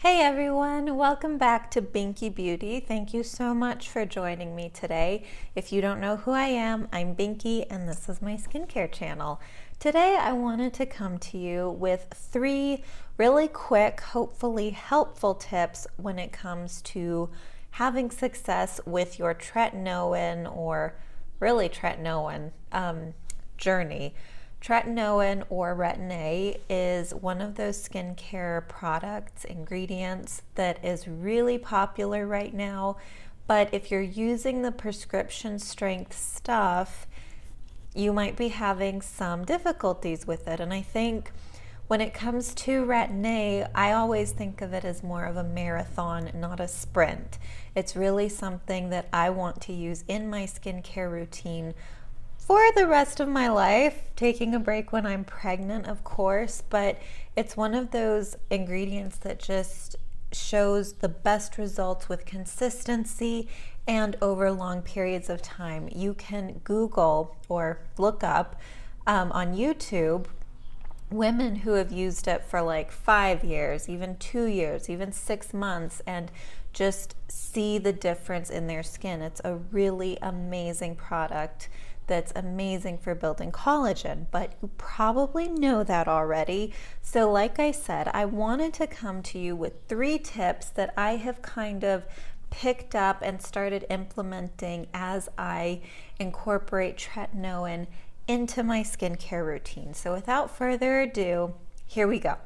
Hey everyone, welcome back to Binky Beauty. Thank you so much for joining me today. If you don't know who I am, I'm Binky and this is my skincare channel. Today I wanted to come to you with 3 really quick, hopefully helpful tips when it comes to having success with your tretinoin or really tretinoin journey. Tretinoin or Retin-A is one of those skincare products, ingredients that is really popular right now. But if you're using the prescription strength stuff, you might be having some difficulties with it. And I think when it comes to Retin-A, I always think of it as more of a marathon, not a sprint. It's really something that I want to use in my skincare routine for the rest of my life, taking a break when I'm pregnant, of course, but it's one of those ingredients that just shows the best results with consistency and over long periods of time. You can Google or look up on YouTube women who have used it for like 5 years, even 2 years, even 6 months, and just see the difference in their skin. It's a really amazing product that's amazing for building collagen, but you probably know that already. So like I said, I wanted to come to you with 3 tips that I have kind of picked up and started implementing as I incorporate tretinoin into my skincare routine. So without further ado, here we go.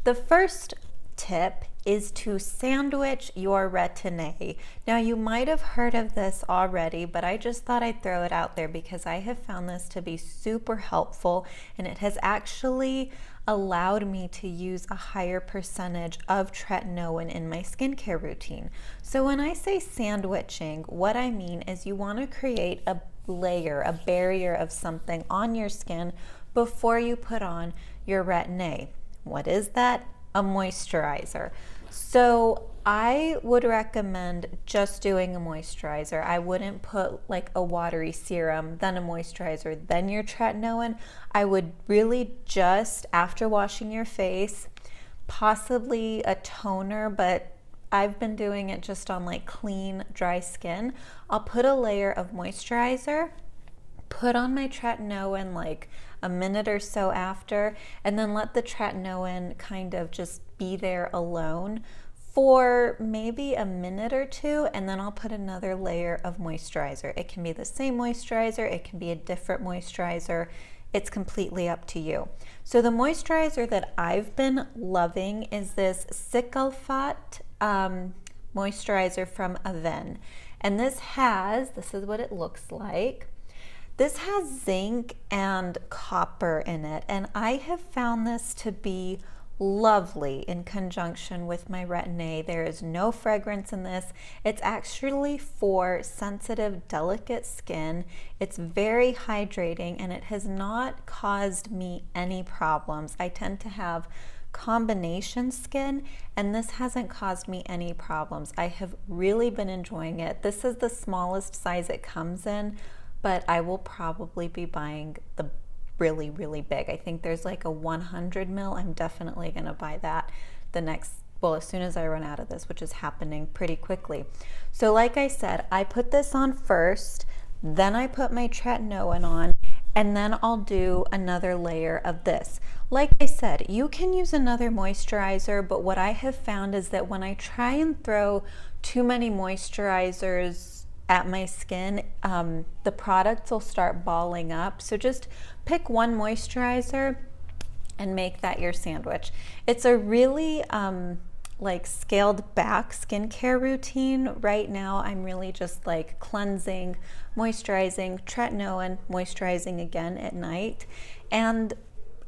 The first tip is to sandwich your Retin-A. Now you might have heard of this already, but I just thought I'd throw it out there because I have found this to be super helpful, and it has actually allowed me to use a higher percentage of tretinoin in my skincare routine. So when I say sandwiching, what I mean is you want to create a layer, a barrier of something on your skin before you put on your Retin-A. What is that? A moisturizer. So I would recommend just doing a moisturizer. I wouldn't put like a watery serum, then a moisturizer, then your tretinoin. I would really just, after washing your face, possibly a toner, but I've been doing it just on like clean, dry skin. I'll put a layer of moisturizer, put on my tretinoin like a minute or so after, and then let the tretinoin kind of just be there alone for maybe a minute or 2, and then I'll put another layer of moisturizer. It can be the same moisturizer, it can be a different moisturizer. It's completely up to you. So the moisturizer that I've been loving is this Cicatricate moisturizer from Aven. And this is what it looks like. This has zinc and copper in it, and I have found this to be lovely in conjunction with my Retin-A. There is no fragrance in this. It's actually for sensitive, delicate skin. It's very hydrating, and it has not caused me any problems. I tend to have combination skin, and this hasn't caused me any problems. I have really been enjoying it. This is the smallest size it comes in, but I will probably be buying the really, really big. I think there's like a 100 ml. I'm definitely gonna buy that as soon as I run out of this, which is happening pretty quickly. So like I said, I put this on first, then I put my tretinoin on, and then I'll do another layer of this. Like I said, you can use another moisturizer, but what I have found is that when I try and throw too many moisturizers at my skin, the products will start balling up. So just pick one moisturizer and make that your sandwich. It's a really like scaled back skincare routine. Right now I'm really just like cleansing, moisturizing, tretinoin, moisturizing again at night. And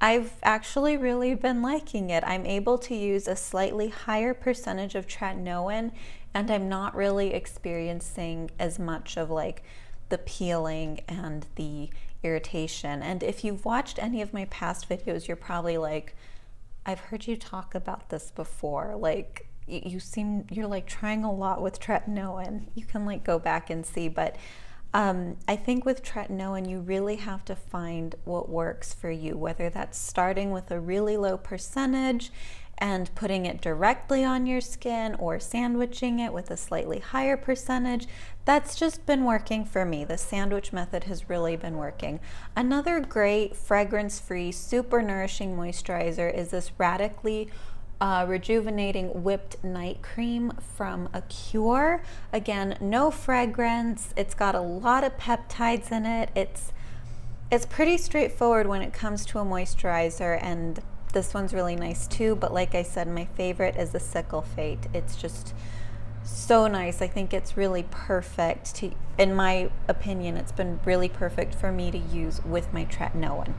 I've actually really been liking it. I'm able to use a slightly higher percentage of tretinoin, and I'm not really experiencing as much of like the peeling and the irritation. And if you've watched any of my past videos, you're probably like, I've heard you talk about this before. Like you're like trying a lot with tretinoin. You can like go back and see, but I think with tretinoin, you really have to find what works for you, whether that's starting with a really low percentage and putting it directly on your skin or sandwiching it with a slightly higher percentage. That's just been working for me. The sandwich method has really been working. Another great fragrance-free, super nourishing moisturizer is this radically rejuvenating whipped night cream from Acure. Again, no fragrance. It's got a lot of peptides in it. It's pretty straightforward when it comes to a moisturizer, and this one's really nice too, but like I said, my favorite is the Sickle Fate. It's just so nice. I think it's really perfect to, in my opinion, it's been really perfect for me to use with my tretinoin.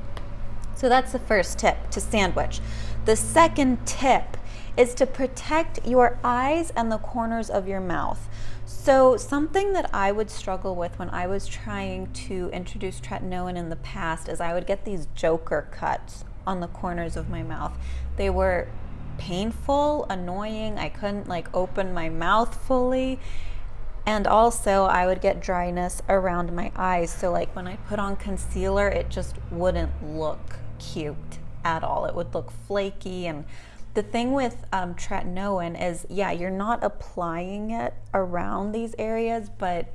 So that's the first tip, to sandwich. The second tip is to protect your eyes and the corners of your mouth. So something that I would struggle with when I was trying to introduce tretinoin in the past is I would get these joker cuts on the corners of my mouth. They were painful, annoying. I couldn't like open my mouth fully. And also I would get dryness around my eyes. So like when I put on concealer, it just wouldn't look cute at all. It would look flaky. And the thing with tretinoin is, yeah, you're not applying it around these areas, but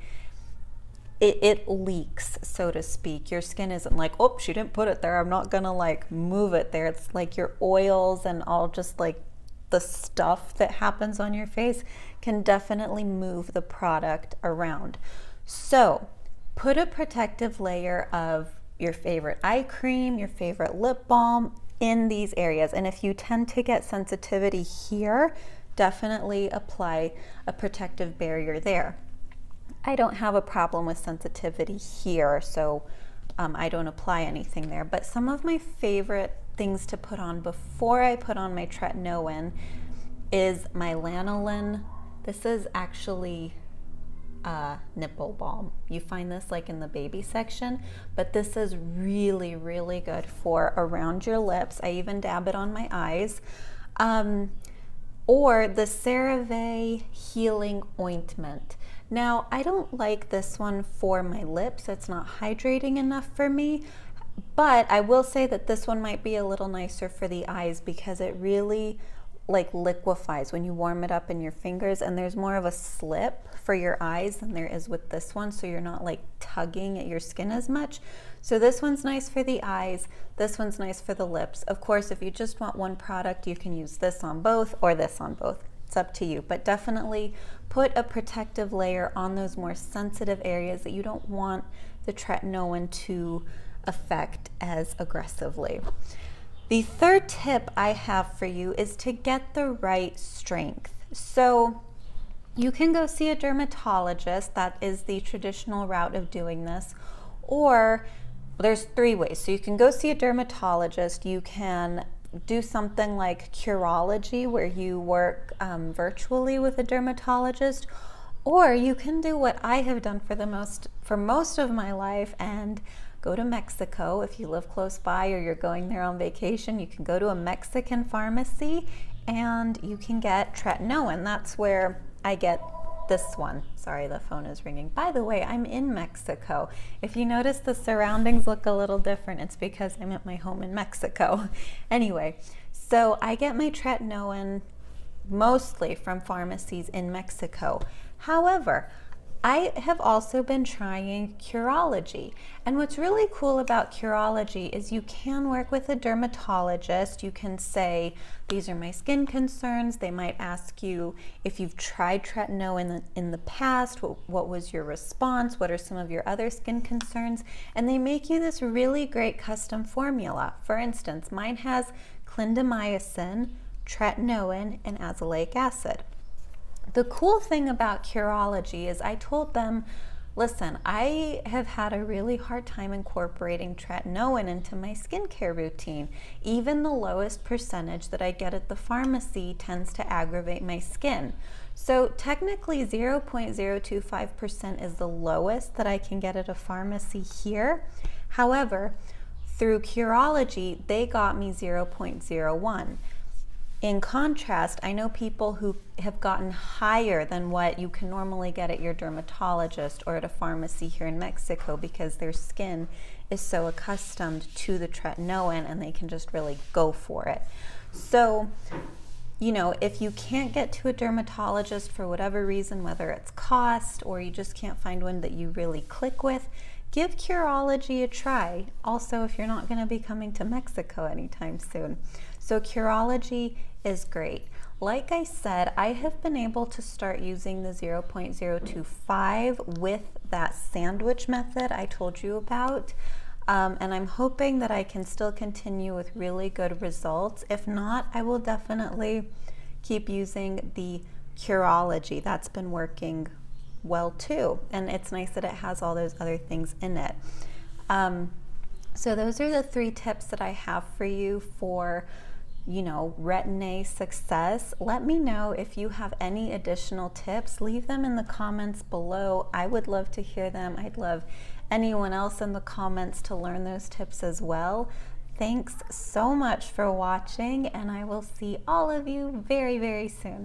it leaks, so to speak. Your skin isn't like, oh, she didn't put it there, I'm not gonna like move it there. It's like your oils and all just like the stuff that happens on your face can definitely move the product around. So put a protective layer of your favorite eye cream, your favorite lip balm in these areas. And if you tend to get sensitivity here, definitely apply a protective barrier there. I don't have a problem with sensitivity here, so I don't apply anything there. But some of my favorite things to put on before I put on my tretinoin is my lanolin. This is actually nipple balm. You find this like in the baby section, but this is really, really good for around your lips. I even dab it on my eyes. Or the CeraVe Healing Ointment. Now, I don't like this one for my lips. It's not hydrating enough for me, but I will say that this one might be a little nicer for the eyes because it really like liquefies when you warm it up in your fingers, and there's more of a slip for your eyes than there is with this one, so you're not like tugging at your skin as much. So this one's nice for the eyes, this one's nice for the lips. Of course, if you just want one product, you can use this on both or this on both. It's up to you, but definitely put a protective layer on those more sensitive areas that you don't want the tretinoin to affect as aggressively. The third tip I have for you is to get the right strength. So you can go see a dermatologist. That is the traditional route of doing this. Or there's three ways. So you can go see a dermatologist. You can do something like Curology, where you work virtually with a dermatologist. Or you can do what I have done for most of my life and go to Mexico. If you live close by or you're going there on vacation, you can go to a Mexican pharmacy and you can get tretinoin. That's where I get this one. Sorry, the phone is ringing. By the way, I'm in Mexico. If you notice the surroundings look a little different, it's because I'm at my home in Mexico. Anyway, so I get my tretinoin mostly from pharmacies in Mexico. However, I have also been trying Curology, and what's really cool about Curology is you can work with a dermatologist. You can say, these are my skin concerns. They might ask you if you've tried tretinoin in the past, what was your response, what are some of your other skin concerns, and they make you this really great custom formula. For instance, mine has clindamycin, tretinoin, and azelaic acid. The cool thing about Curology is I told them, listen, I have had a really hard time incorporating tretinoin into my skincare routine. Even the lowest percentage that I get at the pharmacy tends to aggravate my skin. So technically 0.025% is the lowest that I can get at a pharmacy here. However, through Curology, they got me 0.01. In contrast, I know people who have gotten higher than what you can normally get at your dermatologist or at a pharmacy here in Mexico because their skin is so accustomed to the tretinoin and they can just really go for it. So you know, if you can't get to a dermatologist for whatever reason, whether it's cost or you just can't find one that you really click with, give Curology a try. Also, if you're not going to be coming to Mexico anytime soon. So Curology is great. Like I said, I have been able to start using the 0.025 with that sandwich method I told you about. And I'm hoping that I can still continue with really good results. If not, I will definitely keep using the Curology. That's been working well too. And it's nice that it has all those other things in it. So those are the 3 tips that I have for you for, you know, Retin-A success. Let me know if you have any additional tips. Leave them in the comments below. I would love to hear them. I'd love anyone else in the comments to learn those tips as well. Thanks so much for watching, and I will see all of you very, very soon.